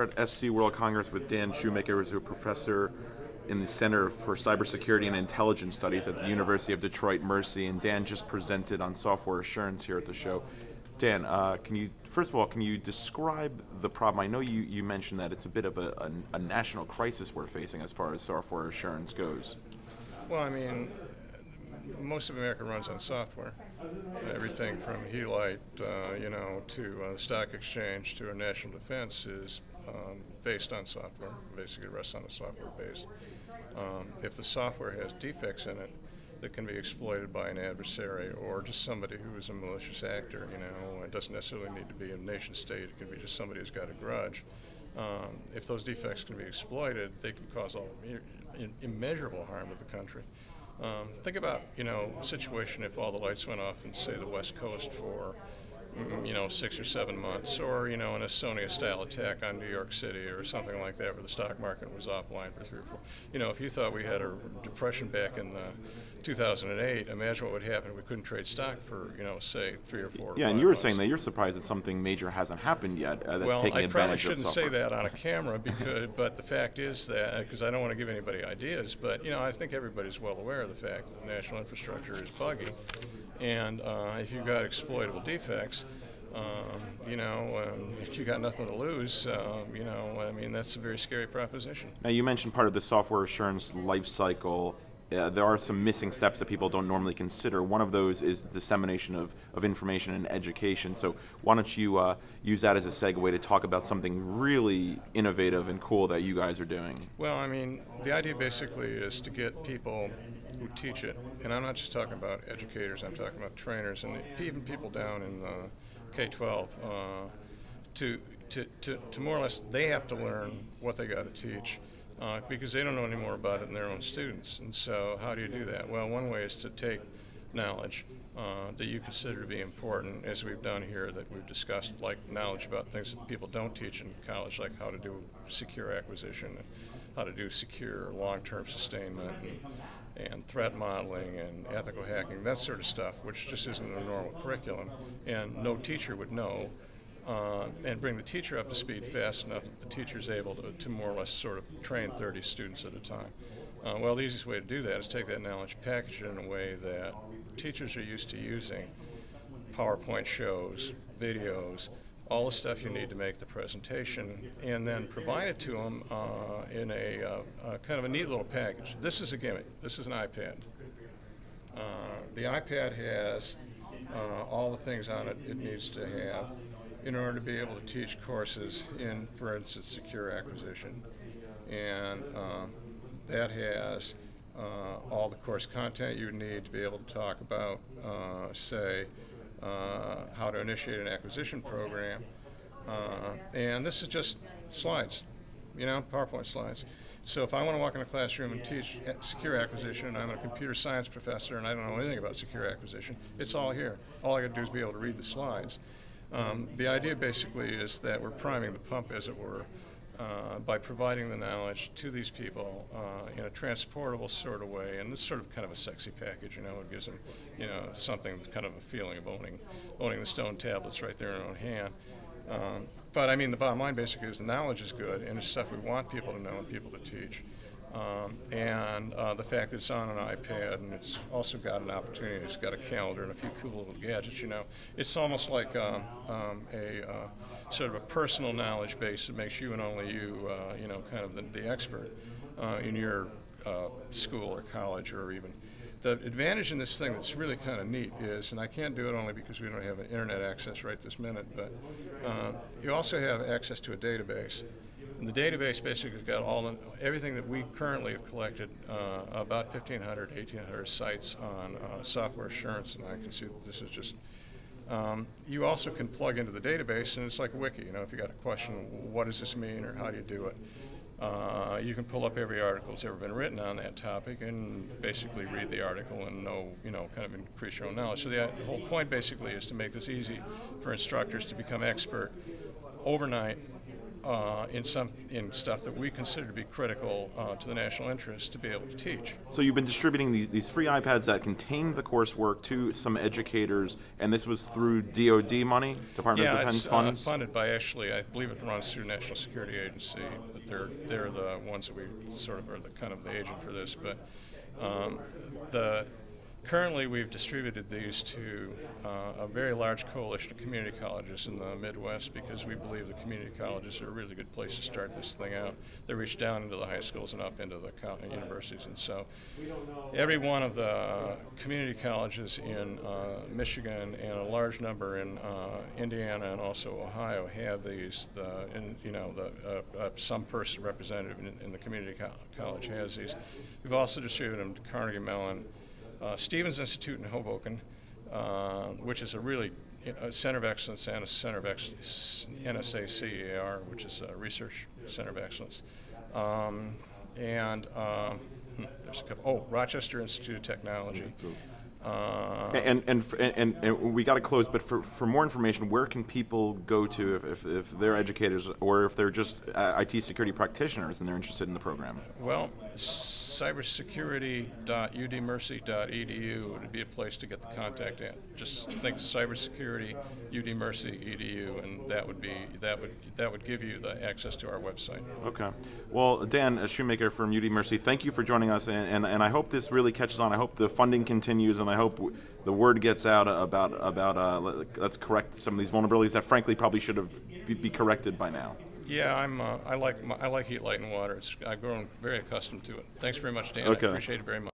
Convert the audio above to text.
We're at SC World Congress with Dan Shoemaker, who's a professor in the Center for Cybersecurity and Intelligence Studies at the University of Detroit Mercy. And Dan just presented on software assurance here at the show. Dan, first of all, can you describe the problem? I know you mentioned that it's a bit of a national crisis we're facing as far as software assurance goes. Well, I mean, most of America runs on software. Everything from Helite, to the stock exchange to our national defense is based on software. Basically, rests on a software base. If the software has defects in it that can be exploited by an adversary or just somebody who is a malicious actor, it doesn't necessarily need to be a nation state. It can be just somebody who's got a grudge. If those defects can be exploited, they can cause immeasurable harm to the country. Think about, a situation if all the lights went off in, say, the West Coast for, 6 or 7 months, or, an Estonia-style attack on New York City or something like that where the stock market was offline for 3 or 4. If you thought we had a depression back in 2008, imagine what would happen if we couldn't trade stock for, say, 3 or 4 Yeah, and you were saying that you're surprised that something major hasn't happened yet that's taking advantage of software. Well, I probably shouldn't say that on a camera, but the fact is that, because I don't want to give anybody ideas, but, I think everybody's well aware of the fact that the national infrastructure is buggy. And if you've got exploitable defects, you got nothing to lose, that's a very scary proposition. Now, you mentioned part of the software assurance life cycle. There are some missing steps that people don't normally consider. One of those is the dissemination of information and education. So why don't you use that as a segue to talk about something really innovative and cool that you guys are doing? Well, the idea basically is to get people who teach it, and I'm not just talking about educators, I'm talking about trainers, and even people down in K-12, to more or less, they have to learn what they got to teach. Because they don't know any more about it than their own students. And so how do you do that? Well, one way is to take knowledge that you consider to be important, as we've done here, that we've discussed, like knowledge about things that people don't teach in college, like how to do secure acquisition, and how to do secure long-term sustainment, and threat modeling, and ethical hacking, that sort of stuff, which just isn't in a normal curriculum, and no teacher would know. And bring the teacher up to speed fast enough that the teacher is able to more or less sort of train 30 students at a time. Well, the easiest way to do that is take that knowledge, package it in a way that teachers are used to using: PowerPoint shows, videos, all the stuff you need to make the presentation, and then provide it to them in a kind of a neat little package. This is a gimmick. This is an iPad. The iPad has all the things on it it needs to have in order to be able to teach courses in, for instance, secure acquisition. And that has all the course content you need to be able to talk about, say, how to initiate an acquisition program. And this is just slides, PowerPoint slides. So if I want to walk in a classroom and teach secure acquisition, and I'm a computer science professor and I don't know anything about secure acquisition, it's all here. All I got to do is be able to read the slides. The idea basically is that we're priming the pump, as it were, by providing the knowledge to these people in a transportable sort of way, and this is sort of kind of a sexy package. It gives them, something, kind of a feeling of owning the stone tablets right there in their own hand. But the bottom line basically is the knowledge is good, and it's stuff we want people to know and people to teach. And the fact that it's on an iPad, and it's also got an opportunity, it's got a calendar and a few cool little gadgets, It's almost like a sort of a personal knowledge base that makes you and only you, kind of the expert in your school or college or even. The advantage in this thing that's really kind of neat is, and I can't do it only because we don't have internet access right this minute, but you also have access to a database. And the database basically has got everything that we currently have collected, about 1,500, 1,800 sites on software assurance, and I can see that this is just. You also can plug into the database, and it's like a wiki. If you got a question, what does this mean, or how do you do it? You can pull up every article that's ever been written on that topic and basically read the article and know, kind of increase your own knowledge. So the whole point basically is to make this easy for instructors to become expert overnight in stuff that we consider to be critical to the national interest to be able to teach. So you've been distributing these free iPads that contain the coursework to some educators, and this was through DoD money, Department of Defense funds? It's funded by, actually, I believe it runs through National Security Agency. But they're the ones that we sort of are the kind of the agent for this. But currently, we've distributed these to a very large coalition of community colleges in the Midwest, because we believe the community colleges are a really good place to start this thing out. They reach down into the high schools and up into the universities. And so every one of the community colleges in Michigan and a large number in Indiana and also Ohio have these. Some person representative in the community college has these. We've also distributed them to Carnegie Mellon, Stevens Institute in Hoboken, which is a really Center of Excellence and a Center of Excellence, NSACER, which is a Research Center of Excellence. There's a couple. Oh, Rochester Institute of Technology. And we got to close, but for more information, where can people go to if they're educators or if they're just IT security practitioners and they're interested in the program? Well, cybersecurity.udmercy.edu would be a place to get the contact in. Just think cybersecurity, UD-Mercy.edu, and that would give you the access to our website. Okay. Well, Dan Shoemaker from UD-Mercy, thank you for joining us, and I hope this really catches on. I hope the funding continues, and I hope the word gets out about let's correct some of these vulnerabilities that frankly probably should have be corrected by now. Yeah, I like heat, light, and water. I've grown very accustomed to it. Thanks very much, Dan. Okay. I appreciate it very much.